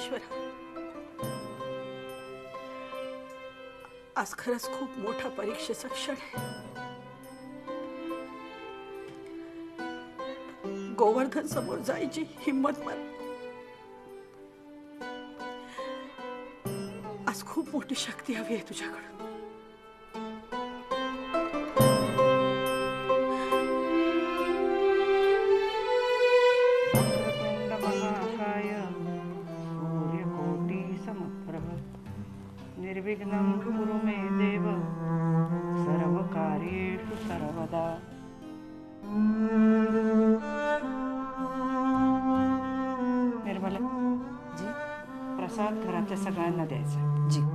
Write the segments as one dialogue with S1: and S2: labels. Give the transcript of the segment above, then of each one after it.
S1: ईश्वरा, आज खरंच खूप मोठा परीक्षेचा क्षण आहे. गोवर्धन समोर जायची हिम्मत मला आज खूप मोठी शक्ती हवी आहे तुझ्याकडून.
S2: निर्विघ्नं कुरु मे देव सर्वकार्येषु सर्वदा. निर्मला जी, प्रसाद घरातल्या सगळ्यांना द्यायचा. जी.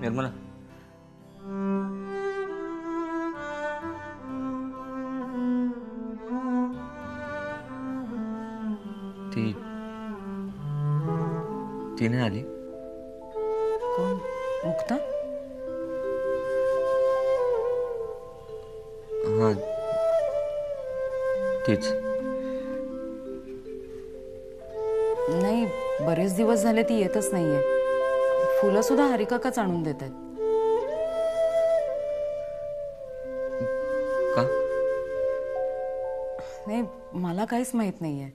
S3: निर्मला, ती नाही आली.
S2: कोण? मुक्ता?
S3: हा, तीच.
S2: नाही, बरेच दिवस झाले ती येतच नाहीये. फुलं सुद्धा हरिकाकाच आणून देत आहेत.
S3: का?
S2: नाही, मला काहीच माहित नाहीये.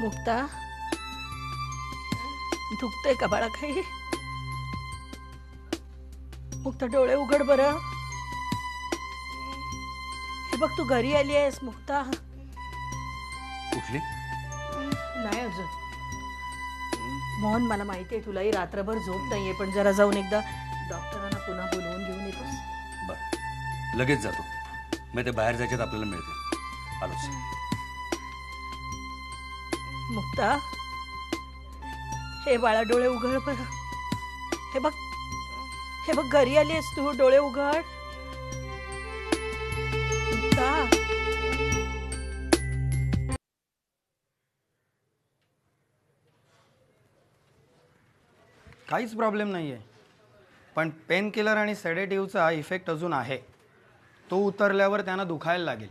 S1: मुक्ता, दुखतंय का बाळा काही? मुक्ता, डोळे उघड बरं. हे बघ, तू घरी आली आहेस मुक्ता.
S3: उठली?
S1: नाही अजून. मोहन, मला माहिती आहे तुलाही रात्रभर झोप नाहीये, पण जरा जाऊन एकदा डॉक्टरांना पुन्हा बोलवून घेऊन येतोस.
S4: बर, लगेच जातो. मग ते बाहेर जायच्यात आपल्याला मिळते. आलोच.
S1: मुक्ता, हे बाळा डोळे उघड बरं. हे बघ, हे बघ, घरी आलीस तू. डोळे उघड मुक्ता.
S5: काहीच प्रॉब्लेम नाही आहे, पण पेन किलर आणि सेडेटिव्हचा इफेक्ट अजून आहे. तो उतरल्यावर त्यांना दुखायला लागेल.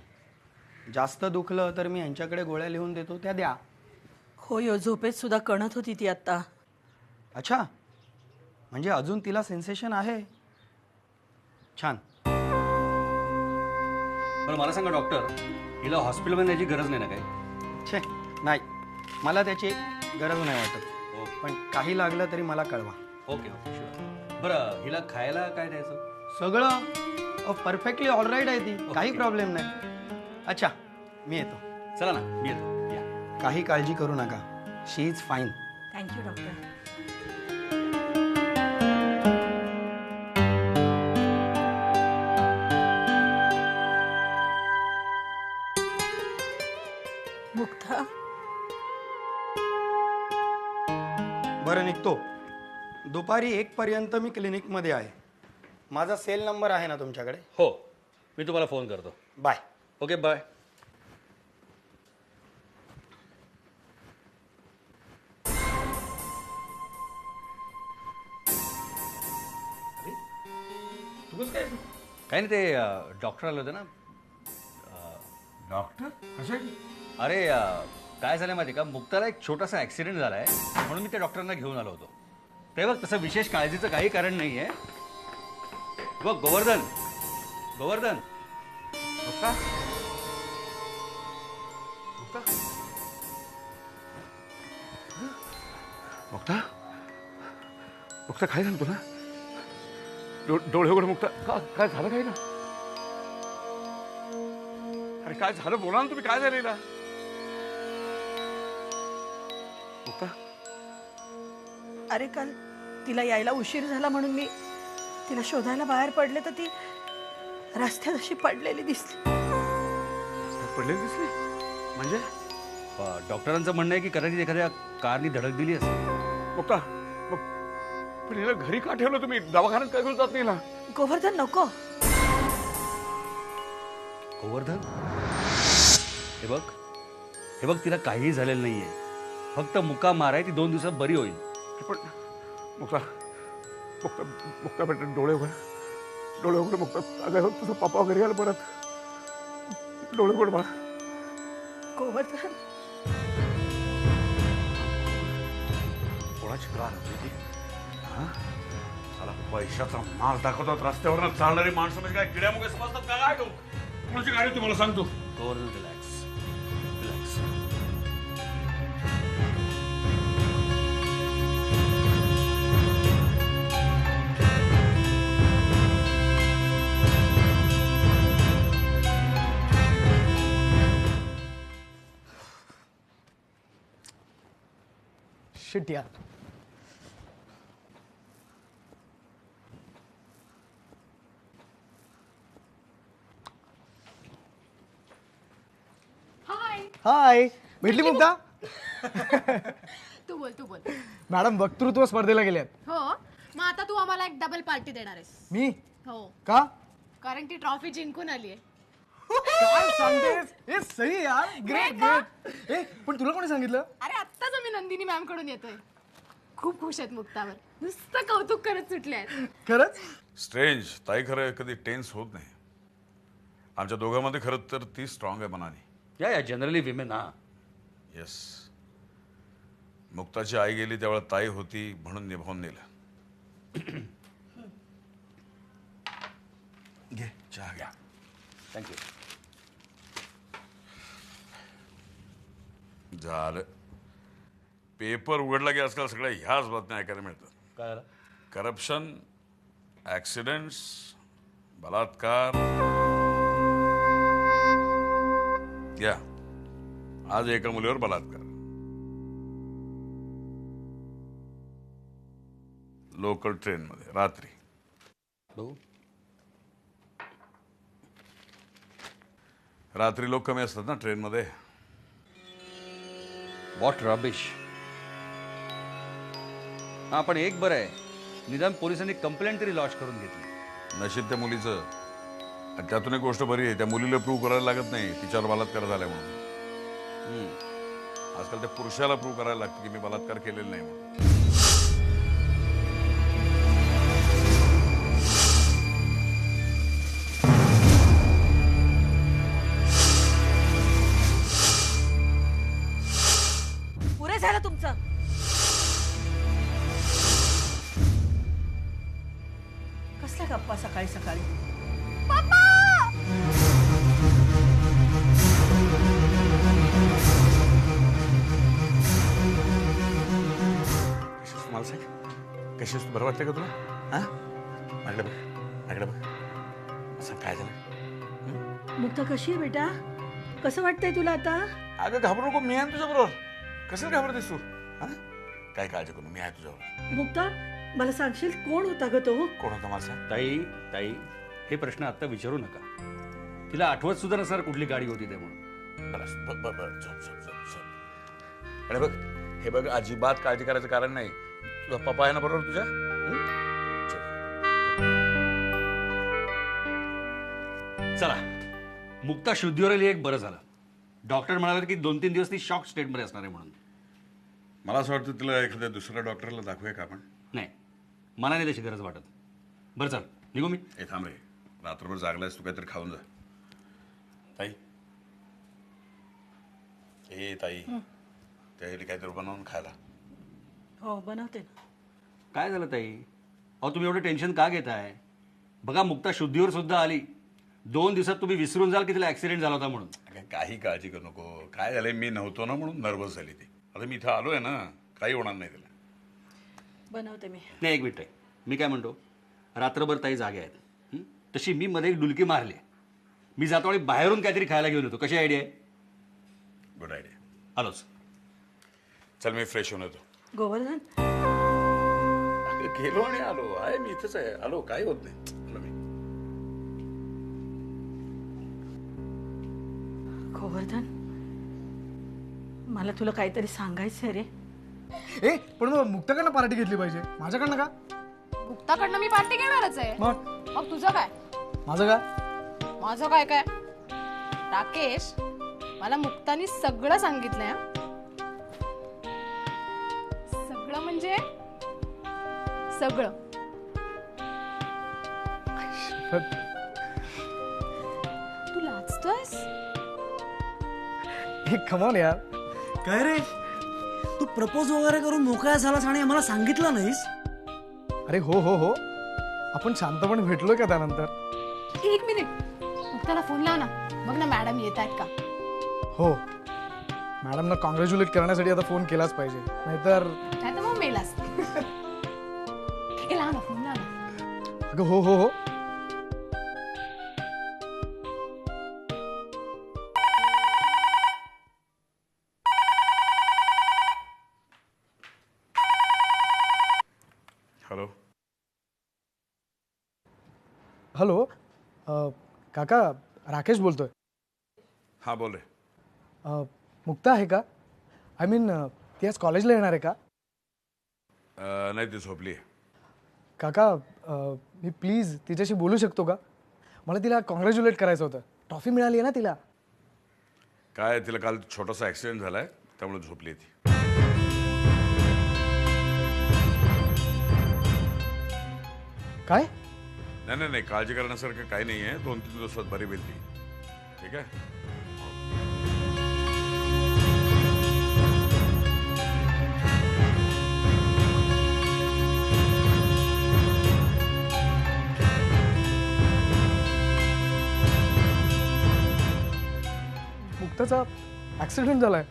S5: जास्त दुखलं तर मी यांच्याकडे गोळ्या लिहून देतो, त्या द्या.
S1: होय, झोपेत सुद्धा कणत होती ती आता.
S5: अच्छा, म्हणजे अजून तिला सेन्सेशन आहे. छान.
S4: पण मला सांगा डॉक्टर, हिला हॉस्पिटलमध्ये न्यायची गरज नाही ना काही?
S5: छे, नाही, मला त्याची गरज नाही वाटत.
S4: ओके
S5: पण काही लागलं तरी मला कळवा.
S4: Okay okay sure. बरं, हिला खायला काय द्यायचं?
S5: सगळं परफेक्टली ऑल राईट आहे ती. काही प्रॉब्लेम नाही. अच्छा, मी येतो.
S4: चला ना, मी येतो. या.
S5: काही काळजी करू नका. She is fine.
S1: Thank you doctor. Mukta,
S5: बरं, निघतो. दुपारी 1 पर्यंत मी क्लिनिकमध्ये आहे. माझा सेल नंबर आहे ना तुमच्याकडे?
S4: हो, मी तुम्हाला फोन करतो.
S5: बाय.
S4: Okay, bye. काही नाही, ते डॉक्टर आले होते ना.
S6: डॉक्टर कशासाठी?
S4: अरे काय झालं माहिती का, मुक्ताला एक छोटासा ॲक्सिडेंट झाला आहे, म्हणून मी त्या डॉक्टरांना घेऊन आलो होतो. ते बघ, तसं विशेष काळजीचं काही कारण नाही आहे. बघ, गोवर्धन गोवर्धन.
S6: मुक्ता मुक्ता मुक्ता मुक्ता, काय झालं तुला? डोळे उघड मुक्ता. काय झालं? काय ना? अरे काय झालं? बोला ना तुम्ही, काय झालं हिला? मुक्ता,
S1: अरे काल तिला यायला उशीर झाला म्हणून मी तिला शोधायला बाहेर पडले तर ती रस्त्यात अशी पडलेली दिसली.
S6: पडलेली दिसली म्हणजे?
S4: डॉक्टरांचं म्हणणं आहे की कदाचित एखाद्या कारनी धडक दिली असेल.
S6: मुक्ता, पण हिला घरी का ठेवलं तुम्ही? दवाखान्यात काय घेऊन जात नाही हिला?
S1: गोवर्धन, नको.
S4: गोवर्धन, हे बघ, तिला काहीही झालेलं नाहीये. फक्त मुका मार आहे. ती 2 दिवसात बरी होईल.
S6: पण मुक्ता मुक्ता मुक्ता बेटा, डोळे उघड. डोळे उघड मुक्ता. अगं तुझं पप्पा वगैरे आलं परत. डोळे उघड बाळा.
S1: गोवर्धन,
S6: कोणाची कार होती ती? हा, साला पैशाचा माल दाखवतात रस्त्यावर चालणारी माणसं म्हणजे काय किड्यामुळे समजतात का? काय लोक? कोणाची गाडी होती मला सांगतो?
S4: Govardhan, relax relax.
S5: शिट यार.
S7: हाय, भेटली मुक्ता?
S8: तू बोल.
S7: मॅडम वक्तृत्व स्पर्धेला गेल्यात.
S8: हो, मग आता तू आम्हाला एक डबल पार्टी देणार आहेस.
S7: मी?
S8: हो,
S7: का?
S8: कारण ती ट्रॉफी जिंकून आली आहे.
S7: काय सांगतेस? हे सही यार. Great great. ए, पण तुला कोणी सांगितलं?
S8: अरे आत्ताच आम्ही नंदिनी मॅम कडून येतोय. खूप खुश आहेत मुक्तावर. नुसतं कौतुक करत सुटले आहेत.
S7: खरंच?
S6: स्ट्रेंज. ताई खरं कधी टेन्स होत नाही. आमच्या दोघांमध्ये खरं तर ती स्ट्रॉंग आहे मनाने.
S4: या जनरली विमेन. हा,
S6: येस. मुक्ताची आई गेली त्यावेळेला ताई होती म्हणून निभावून नेलं. घे चहा घ्या.
S4: थँक्यू.
S6: झालं. पेपर उघडला की आजकाल सगळ्या ह्याच बातम्या ऐकायला मिळतात.
S4: काय झालं?
S6: करप्शन, ॲक्सिडेंट्स, बलात्कार. या, आज एका मुलीवर बलात्कार.
S9: लोकल ट्रेनमध्ये रात्री.
S4: बघू.
S9: रात्री लोक कमी असतात ना ट्रेनमध्ये.
S4: What rubbish. हा पण एक बरं आहे, निदान पोलिसांनी कंप्लेंट तरी लॉन्च करून घेतली.
S9: नशीब त्या मुलीचं. आणि त्यातून एक गोष्ट बरी आहे, त्या मुलीला प्रूव्ह करायला लागत नाही तिच्यावर बलात्कार झालाय म्हणून. आजकाल त्या पुरुषाला प्रूव्ह करायला लागतं की मी बलात्कार केलेला नाही म्हणून.
S1: पुरे झालं तुमचं. कसल्या गप्पा सकाळी सकाळी.
S9: मला सांग, कशी तू बरं वाटतं का तुला? हा माझ्याकडे बघ, माझ्याकडे बघ. सांग काय झालं?
S1: मुक्ता कशी आहे बेटा? कसं वाटतंय तुला आता?
S9: अगं घाबरू नको, मी आहे तुझ्या बरोबर. कसं घाबरतेस तू? हा काय काळजी करू, मी आहे तुझ्यावर.
S1: मुक्ता मला सांगशील कोण होता ग तो?
S9: कोण होता मला सांग.
S4: ताई ताई, हे प्रश्न आता विचारू नका. तिला आठवत सुद्धा नसणार कुठली गाडी होती ते म्हणून.
S9: बरं झोप झोप झोप झोप. अरे बघ, हे बघ, अजिबात काळजी करायचं कारण नाही. तुझा पप्पा आहे ना बरोबर तुझ्या?
S4: चला, मुक्ता शुद्धीवर आली, एक बरं झालं. डॉक्टर म्हणाले की 2-3 दिवस ती शॉक स्टेटमध्ये असणार आहे म्हणून.
S9: मला असं वाटतं तिला एखाद्या दुसऱ्या डॉक्टरला दाखवूया का आपण?
S4: नाही, मला नाही त्याची गरज वाटत. बरं चल, निघू मी.
S9: हे थांब रे, रात्रभर जागलायस तू, काहीतरी खाऊन जा. ताई, ए ताई, त्यासाठी काहीतरी बनवून खायला.
S1: हो बनवते ना.
S4: काय झालं ताई? अहो तुम्ही एवढं टेन्शन का घेताय? बघा, मुक्ता शुद्धीवर सुद्धा आली. 2 दिवसात तुम्ही विसरून जाल की तिला ऍक्सिडेंट झाला होता म्हणून.
S9: काही काळजी करू नको. काय झालंय, मी नव्हतो ना म्हणून नर्वस झाली ती. आता मी इथं आलोय ना, काही होणार नाही तिला.
S1: बनवते मी.
S4: नाही, एक मिनिट आहे. मी काय म्हणतो, रात्रभर ताई जागे आहेत. तशी मी मध्ये एक डुलकी मारली. मी जातो आणि बाहेरून काहीतरी खायला घेऊन येतो. कशी आयडिया आहे?
S9: Good idea.
S4: आलोच.
S9: चल मी फ्रेश होऊन येतो.
S1: गोवर्धन
S9: गेलो आणि आलो. आहे मी इथंच आहे. आलो, काही होत नाही. आलो मी.
S1: गोवर्धन, मला तुला काहीतरी सांगायचंय रे.
S7: ए पण मग मुक्ताकडनं पार्टी घेतली पाहिजे, माझ्याकडनं का?
S8: मुक्ताकडनं मी पार्टी घेणारच आहे. मग तुझं काय?
S7: माझं का?
S8: माझं काय काय? राकेश, मला मुक्तानी सगळं सांगितलंय. सगळं म्हणजे सगळं. तू लाजतोयस?
S7: कम ऑन यार.
S10: काय रे, तू प्रपोज वगैरे करून मोकळा झालास आणि आम्हाला सांगितलं नाहीस?
S7: अरे हो हो हो, आपण शांतपणे भेटलोय का त्यानंतर?
S8: 1 मिनिट, मुक्ताला फोन लाव ना. बघ ना मॅडम येत आहेत का.
S7: हो, मॅडमना कॉंग्रॅच्युलेट करण्यासाठी आता फोन केलाच पाहिजे, नाहीतर
S8: नाही तर मग मेल असते. लाव ना फोन, लाव ना.
S7: अगं हो हो हो.
S9: हॅलो.
S7: हॅलो, काका राकेश बोलतोय.
S9: हा बोल रे.
S7: मुक्ता आहे का? आय मीन ती आज कॉलेजला येणार आहे का?
S9: नाही, ती झोपली आहे.
S7: काका, मी प्लीज तिच्याशी बोलू शकतो का? मला तिला कॉंग्रॅच्युलेट करायचं होतं. ट्रॉफी मिळाली आहे ना तिला.
S9: काय, तिला काल छोटासा ऍक्सिडेंट झालाय, त्यामुळे झोपली आहे ती.
S7: काय?
S9: नाही नाही नाही, काळजी करण्यासारखं काही नाही आहे. 2-3 दिवसात बरी होईल ती. ठीक आहे.
S7: मुक्ताचा ऍक्सिडेंट झालाय.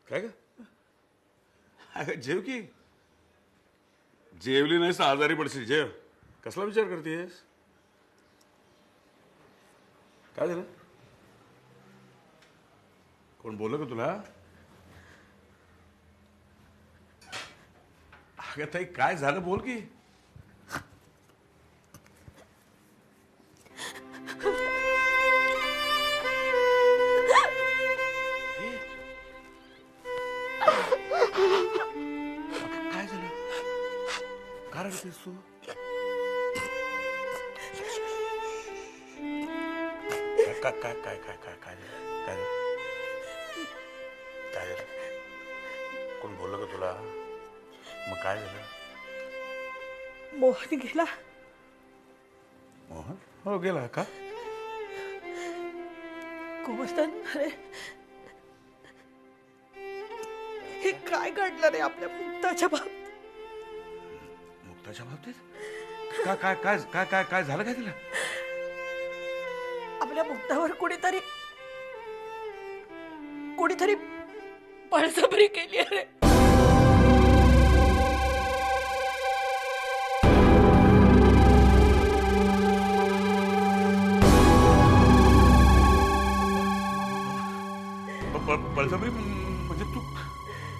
S9: काय ग अगं जेव की. जेवली नाहीस तर आजारी पडशील. जेव. कसला विचार करतेस? काय झालं? कोण बोललं का तुला? अगं ताई काय झालं बोल की. काय झालं? काय रडतेस तू? काय काय काय काय काय काय झालं? काय झालं? काय झालं? कोण बोललं का तुला? मग काय झालं?
S1: मोहन गेला.
S9: मोहन? हो गेला का?
S1: गोवर्धन, अरे हे काय घडलं रे आपल्या मुक्ताच्या बाबतीत?
S9: मुक्ताच्या बाबतीत? काय काय काय काय काय काय झालं काय तिला?
S1: आपल्या मुक्तावर कोणीतरी बळजबरी केली अरे.
S9: बळजबरी म्हणजे तू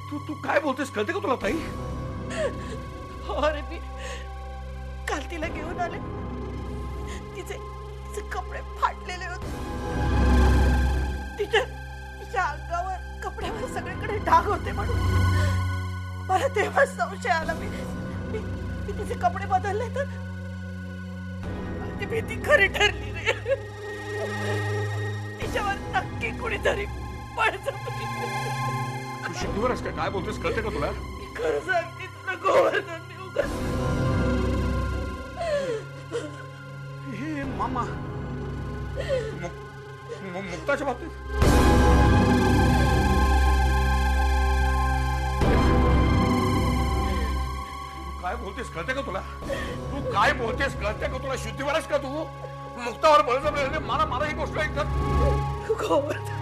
S9: तू तू काय बोलतेस कळते का तुला ताई?
S1: अरे मी काल तिला घेऊन आले. तिचे कपडे फाटलेले होते. तिच्या अंगावर कपड्यावर सगळीकडे डाग होते म्हणून मला तेव्हा संशय आला. मी तिचे कपडे बदलले तर ती भीती खरी ठरली रे. तिच्यावर नक्की कुणीतरी बळजबरी.
S9: शुद्धीवर आहेस का? काय बोलतेस कळते का तुला?
S1: मी खरं सांगते तुला गोवर्धन
S9: हे मामा मुक्ताच्या बाबतीत काय बोलतेस कळते का तुला? तू काय बोलतेस कळते का तुला? शुद्धीवर आहेस का तू? मुक्तावर बळजबरी. मला ही गोष्ट ऐकतात.
S1: गोवर्धन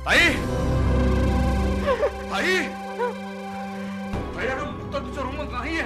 S9: ताई ताई अगं मुक्ता तुझ्या रूममध्ये नाहीये.